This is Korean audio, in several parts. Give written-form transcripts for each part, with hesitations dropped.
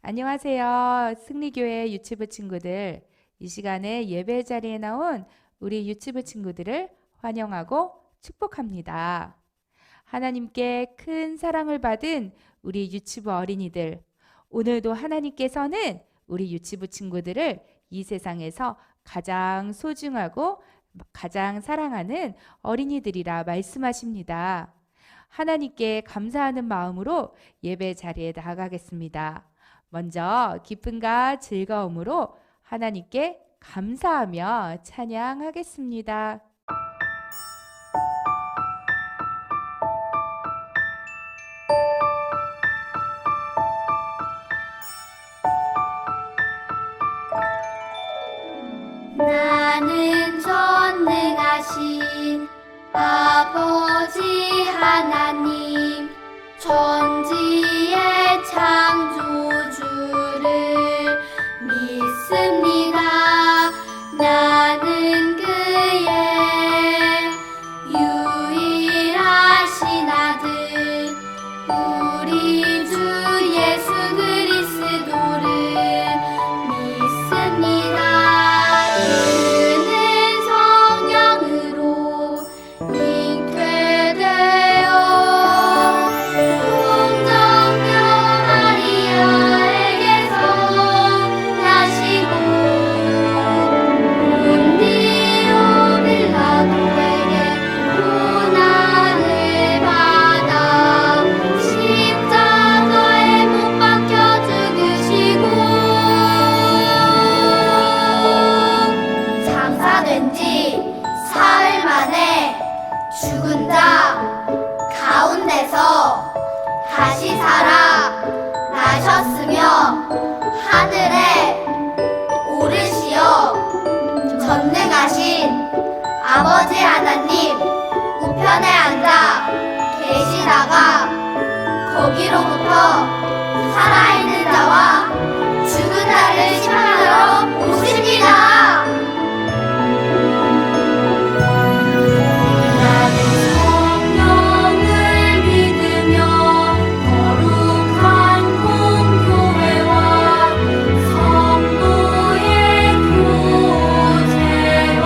안녕하세요. 승리교회 유치부 친구들. 이 시간에 예배 자리에 나온 우리 유치부 친구들을 환영하고 축복합니다. 하나님께 큰 사랑을 받은 우리 유치부 어린이들. 오늘도 하나님께서는 우리 유치부 친구들을 이 세상에서 가장 소중하고 가장 사랑하는 어린이들이라 말씀하십니다. 하나님께 감사하는 마음으로 예배 자리에 나아가겠습니다. 먼저 기쁨과 즐거움으로 하나님께 감사하며 찬양하겠습니다. 나는 전능하신 아버지 하나님 천지의 창조주를 믿습니다. 나는 그의 유일하신 아들 우리 주 예수 그리스도를 믿습니다. 그는 성령으로 잉태되어 동정녀 마리아에게서 나시고 본디오 빌라도에게 고난을 받아 십자가에 못 박혀 죽으시고 장사된 지 사흘 만에 죽은 자 가운데서 다시 살아 나셨으며 하늘에 오르시어 전능하신 아버지 하나님 우편에 앉아 계시다가 거기로부터 살아있는 자와 죽은 자를 심판하러 오십니다. 나는 성령을 믿으며 거룩한 공교회와 성도의 교제와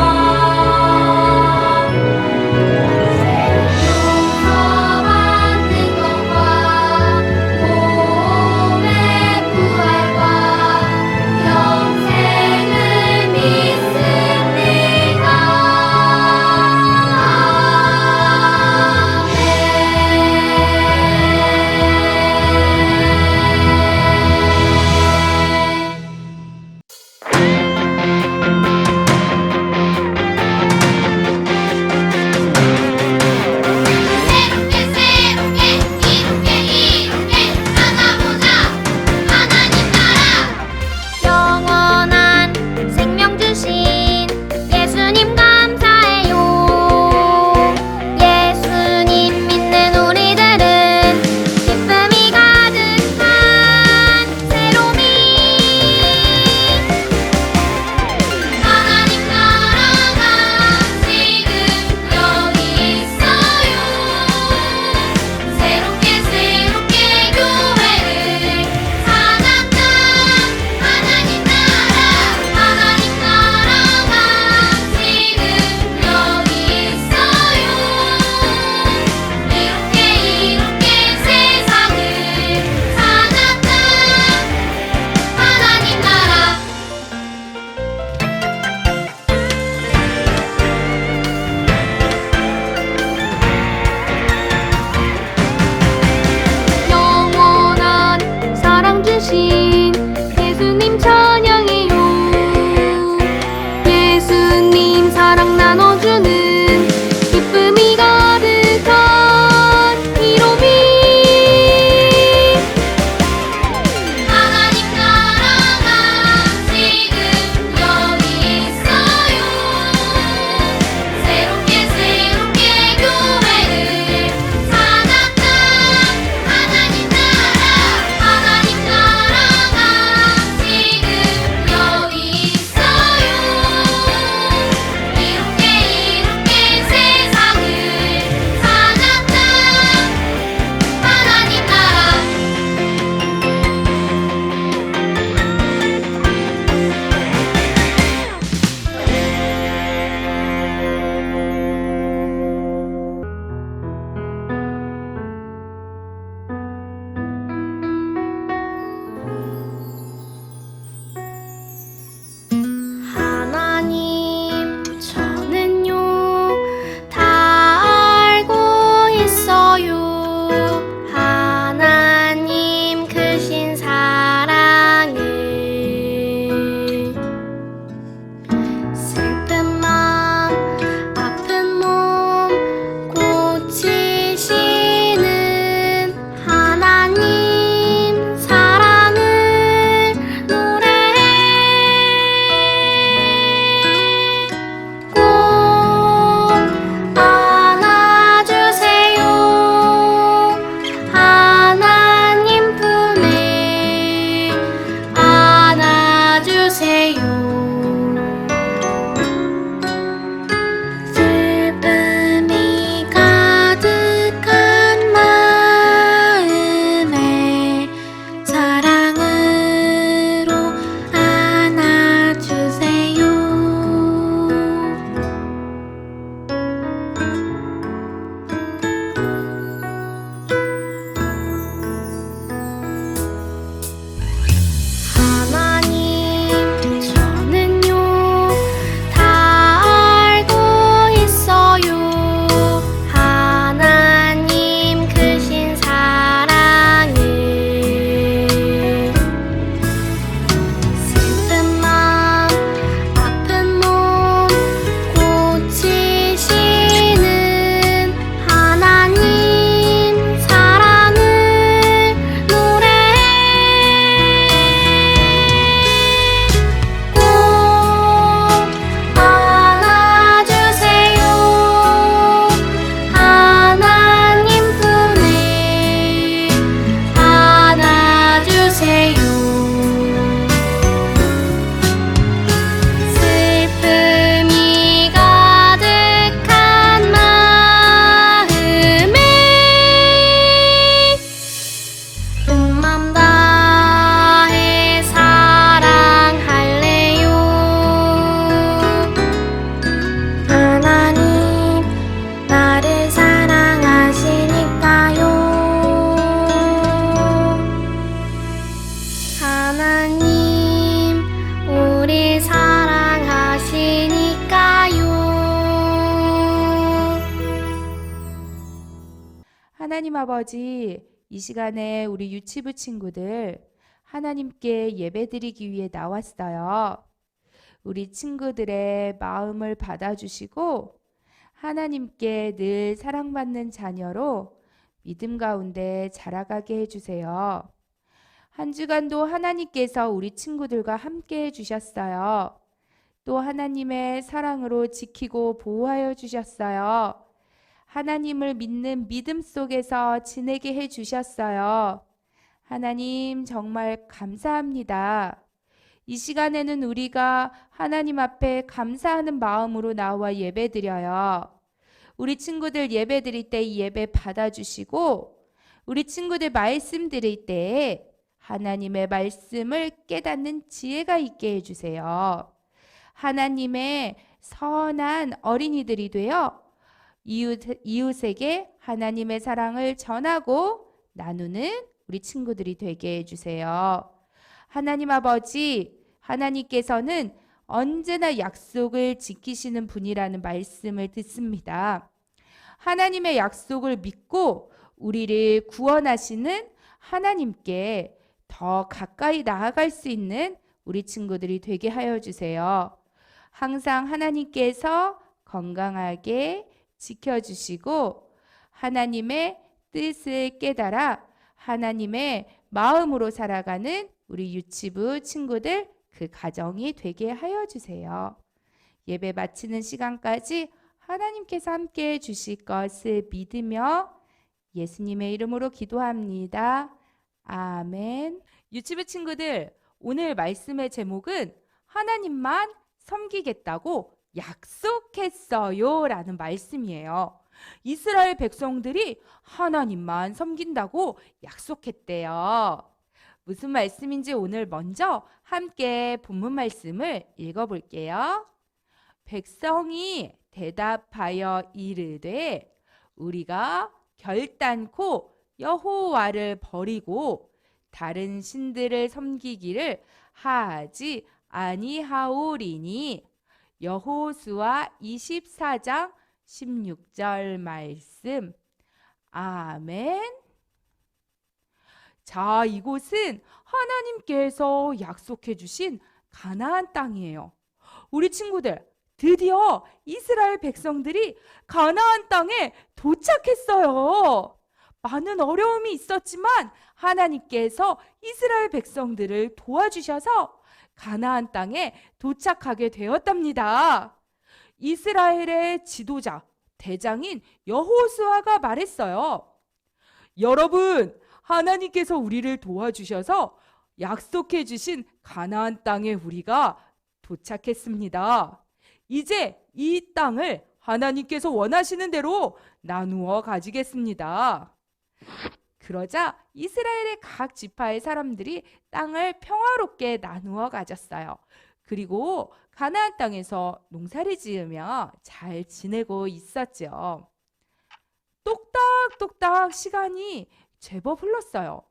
하나님, 우리 사랑하시니까요. 하나님 아버지, 이 시간에 우리 유치부 친구들 하나님께 예배드리기 위해 나왔어요. 우리 친구들의 마음을 받아주시고 하나님께 늘 사랑받는 자녀로 믿음 가운데 자라가게 해주세요. 한 주간도 하나님께서 우리 친구들과 함께 해주셨어요. 또 하나님의 사랑으로 지키고 보호하여 주셨어요. 하나님을 믿는 믿음 속에서 지내게 해주셨어요. 하나님 정말 감사합니다. 이 시간에는 우리가 하나님 앞에 감사하는 마음으로 나와 예배드려요. 우리 친구들 예배드릴 때 이 예배 받아주시고 우리 친구들 말씀 드릴 때 하나님의 말씀을 깨닫는 지혜가 있게 해주세요. 하나님의 선한 어린이들이 되어 이웃에게 하나님의 사랑을 전하고 나누는 우리 친구들이 되게 해주세요. 하나님 아버지, 하나님께서는 언제나 약속을 지키시는 분이라는 말씀을 듣습니다. 하나님의 약속을 믿고 우리를 구원하시는 하나님께 더 가까이 나아갈 수 있는 우리 친구들이 되게 하여 주세요. 항상 하나님께서 건강하게 지켜주시고 하나님의 뜻을 깨달아 하나님의 마음으로 살아가는 우리 유치부 친구들 그 가정이 되게 하여 주세요. 예배 마치는 시간까지 하나님께서 함께 해 주실 것을 믿으며 예수님의 이름으로 기도합니다. 아멘. 유치부 친구들, 오늘 말씀의 제목은 하나님만 섬기겠다고 약속했어요 라는 말씀이에요. 이스라엘 백성들이 하나님만 섬긴다고 약속했대요. 무슨 말씀인지 오늘 먼저 함께 본문 말씀을 읽어볼게요. 백성이 대답하여 이르되 우리가 결단코 여호와를 버리고 다른 신들을 섬기기를 하지 아니하오리니. 여호수아 24장 16절 말씀. 아멘. 자, 이곳은 하나님께서 약속해 주신 가나안 땅이에요. 우리 친구들, 드디어 이스라엘 백성들이 가나안 땅에 도착했어요. 많은 어려움이 있었지만 하나님께서 이스라엘 백성들을 도와주셔서 가나안 땅에 도착하게 되었답니다. 이스라엘의 지도자, 대장인 여호수아가 말했어요. 여러분, 하나님께서 우리를 도와주셔서 약속해 주신 가나안 땅에 우리가 도착했습니다. 이제 이 땅을 하나님께서 원하시는 대로 나누어 가지겠습니다. 그러자 이스라엘의 각 지파의 사람들이 땅을 평화롭게 나누어 가졌어요. 그리고 가나안 땅에서 농사를 지으며 잘 지내고 있었죠. 똑딱똑딱 시간이 제법 흘렀어요.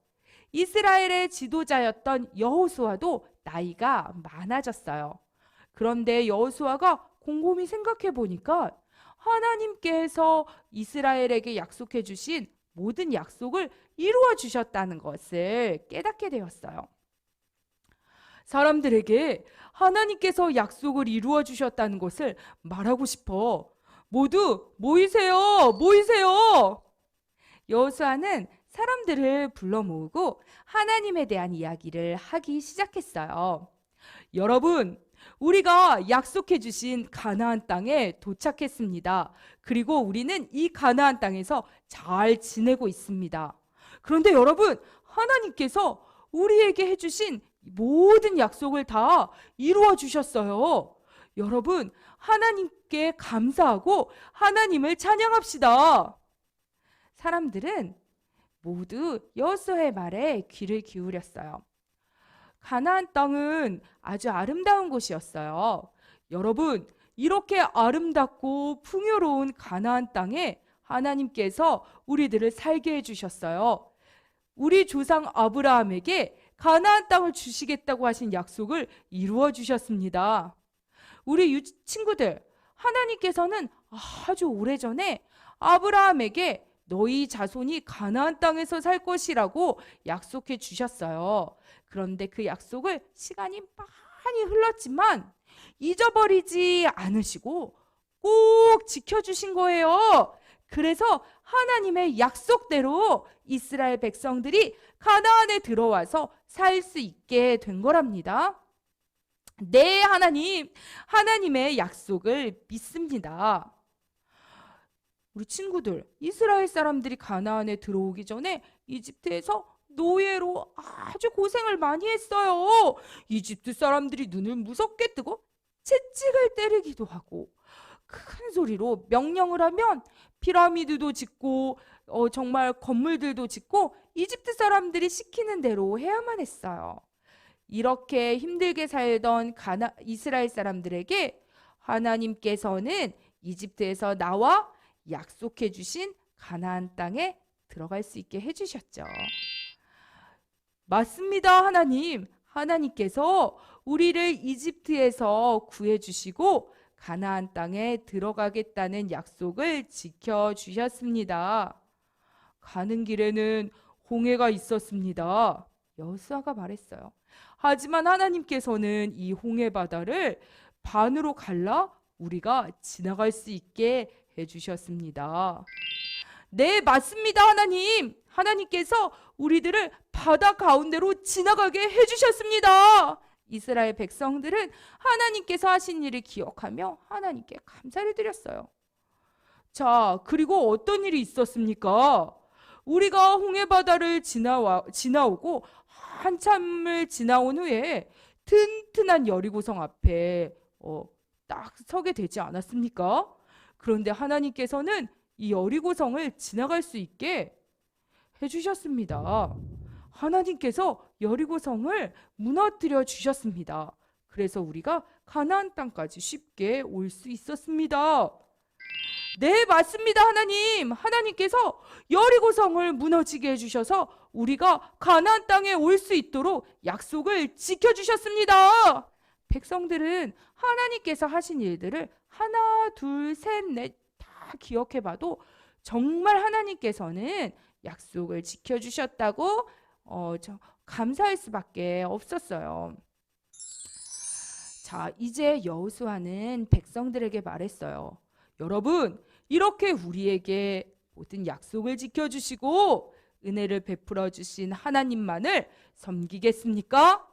이스라엘의 지도자였던 여호수아도 나이가 많아졌어요. 그런데 여호수아가 곰곰이 생각해 보니까 하나님께서 이스라엘에게 약속해 주신 모든 약속을 이루어 주셨다는 것을 깨닫게 되었어요. 사람들에게 하나님께서 약속을 이루어 주셨다는 것을 말하고 싶어. 모두 모이세요, 모이세요. 여호수아는 사람들을 불러 모으고 하나님에 대한 이야기를 하기 시작했어요. 여러분, 우리가 약속해 주신 가나안 땅에 도착했습니다. 그리고 우리는 이 가나안 땅에서 잘 지내고 있습니다. 그런데 여러분, 하나님께서 우리에게 해주신 모든 약속을 다 이루어 주셨어요. 여러분, 하나님께 감사하고 하나님을 찬양합시다. 사람들은 모두 여호수아의 말에 귀를 기울였어요. 가나안 땅은 아주 아름다운 곳이었어요. 여러분, 이렇게 아름답고 풍요로운 가나안 땅에 하나님께서 우리들을 살게 해주셨어요. 우리 조상 아브라함에게 가나안 땅을 주시겠다고 하신 약속을 이루어 주셨습니다. 우리 친구들, 하나님께서는 아주 오래전에 아브라함에게 너희 자손이 가나안 땅에서 살 것이라고 약속해 주셨어요. 그런데 그 약속을 시간이 많이 흘렀지만 잊어버리지 않으시고 꼭 지켜주신 거예요. 그래서 하나님의 약속대로 이스라엘 백성들이 가나안에 들어와서 살 수 있게 된 거랍니다. 네, 하나님의 약속을 믿습니다. 우리 친구들, 이스라엘 사람들이 가나안에 들어오기 전에 이집트에서 노예로 아주 고생을 많이 했어요. 이집트 사람들이 눈을 무섭게 뜨고 채찍을 때리기도 하고 큰 소리로 명령을 하면 피라미드도 짓고 정말 건물들도 짓고 이집트 사람들이 시키는 대로 해야만 했어요. 이렇게 힘들게 살던 이스라엘 사람들에게 하나님께서는 이집트에서 나와 약속해 주신 가나안 땅에 들어갈 수 있게 해주셨죠. 맞습니다, 하나님께서 우리를 이집트에서 구해주시고 가나안 땅에 들어가겠다는 약속을 지켜주셨습니다. 가는 길에는 홍해가 있었습니다. 여호수아가 말했어요. 하지만 하나님께서는 이 홍해 바다를 반으로 갈라 우리가 지나갈 수 있게 해주셨습니다. 네, 맞습니다, 하나님께서 우리들을 바다 가운데로 지나가게 해주셨습니다. 이스라엘 백성들은 하나님께서 하신 일을 기억하며 하나님께 감사를 드렸어요. 자, 그리고 어떤 일이 있었습니까? 우리가 홍해 바다를 지나오고 한참을 지나온 후에 튼튼한 여리고성 앞에 딱 서게 되지 않았습니까? 그런데 하나님께서는 이 여리고성을 지나갈 수 있게 해주셨습니다. 하나님께서 여리고성을 무너뜨려 주셨습니다. 그래서 우리가 가나안 땅까지 쉽게 올 수 있었습니다. 네, 맞습니다, 하나님께서 여리고성을 무너지게 해주셔서 우리가 가나안 땅에 올 수 있도록 약속을 지켜주셨습니다. 백성들은 하나님께서 하신 일들을 하나, 둘, 셋, 넷 다 기억해봐도 정말 하나님께서는 약속을 지켜주셨다고 감사할 수밖에 없었어요. 자, 이제 여호수아는 백성들에게 말했어요. 여러분, 이렇게 우리에게 모든 약속을 지켜주시고 은혜를 베풀어 주신 하나님만을 섬기겠습니까?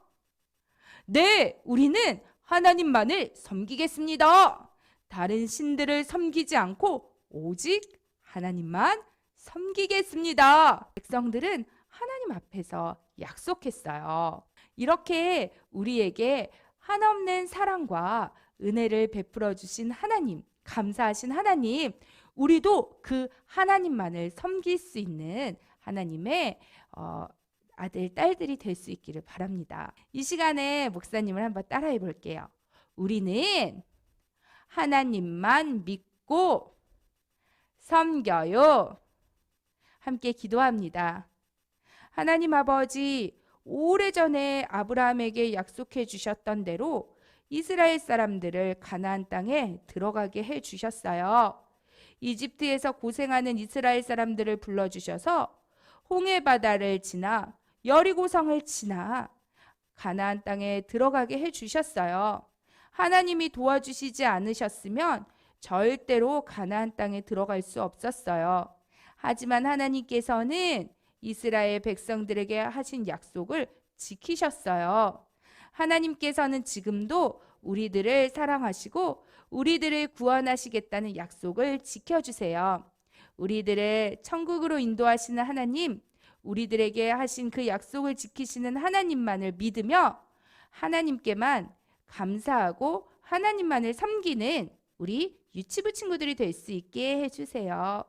네, 우리는 하나님만을 섬기겠습니다. 다른 신들을 섬기지 않고 오직 하나님만 섬기겠습니다. 백성들은 하나님 앞에서 약속했어요. 이렇게 우리에게 한없는 사랑과 은혜를 베풀어 주신 하나님, 감사하신 하나님, 우리도 그 하나님만을 섬길 수 있는 하나님의 아들, 딸들이 될 수 있기를 바랍니다. 이 시간에 목사님을 한번 따라해 볼게요. 우리는 하나님만 믿고 섬겨요. 함께 기도합니다. 하나님 아버지, 오래전에 아브라함에게 약속해 주셨던 대로 이스라엘 사람들을 가나안 땅에 들어가게 해 주셨어요. 이집트에서 고생하는 이스라엘 사람들을 불러주셔서 홍해 바다를 지나 여리고성을 지나 가나안 땅에 들어가게 해 주셨어요. 하나님이 도와주시지 않으셨으면 절대로 가나안 땅에 들어갈 수 없었어요. 하지만 하나님께서는 이스라엘 백성들에게 하신 약속을 지키셨어요. 하나님께서는 지금도 우리들을 사랑하시고 우리들을 구원하시겠다는 약속을 지켜주세요. 우리들을 천국으로 인도하시는 하나님, 우리들에게 하신 그 약속을 지키시는 하나님만을 믿으며 하나님께만 감사하고 하나님만을 섬기는 우리 유치부 친구들이 될 수 있게 해주세요.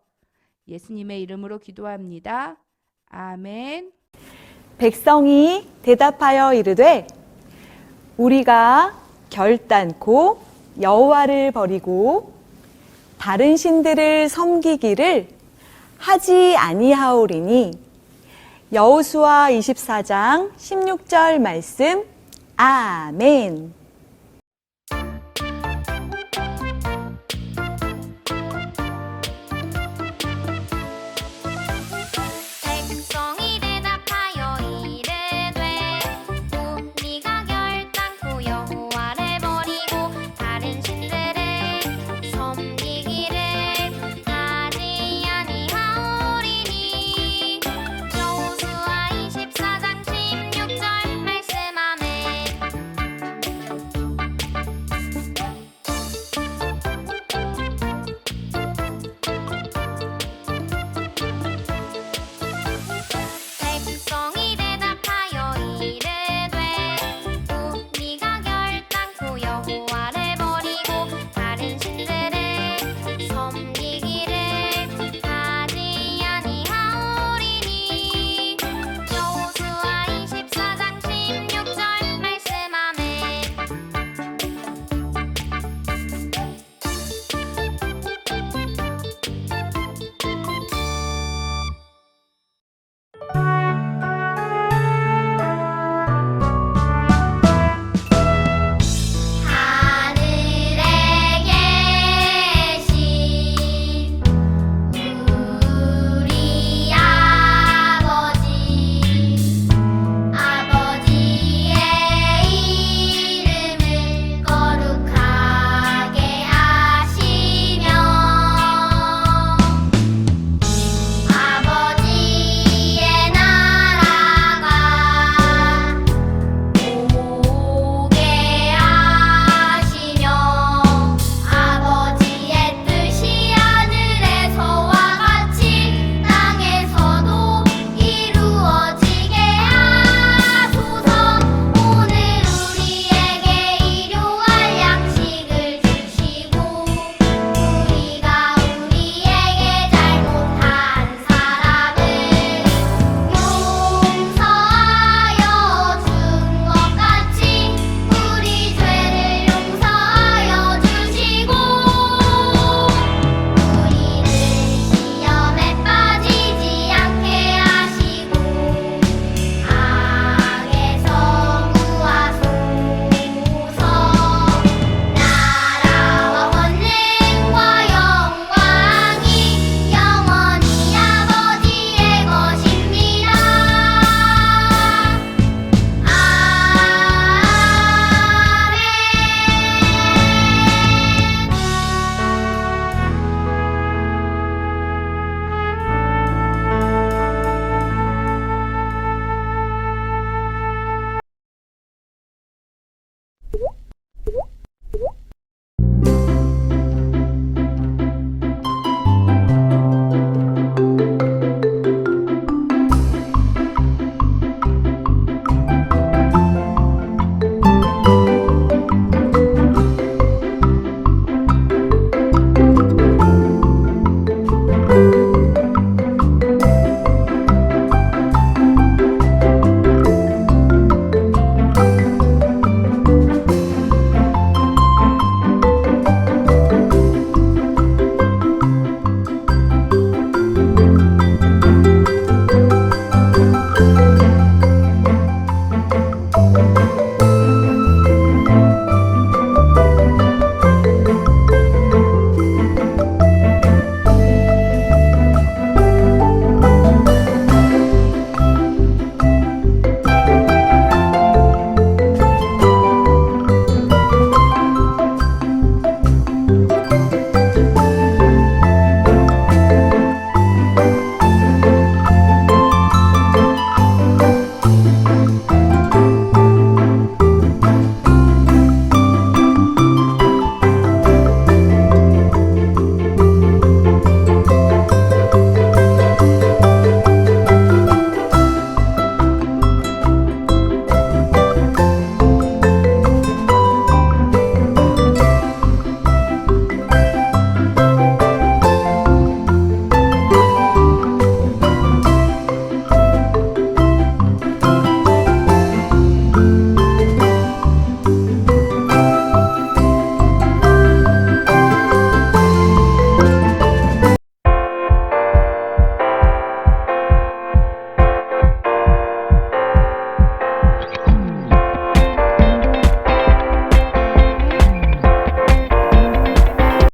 예수님의 이름으로 기도합니다. 아멘. 백성이 대답하여 이르되 우리가 결단코 여호와를 버리고 다른 신들을 섬기기를 하지 아니하오리니 여호수아 24장 16절 말씀. 아멘.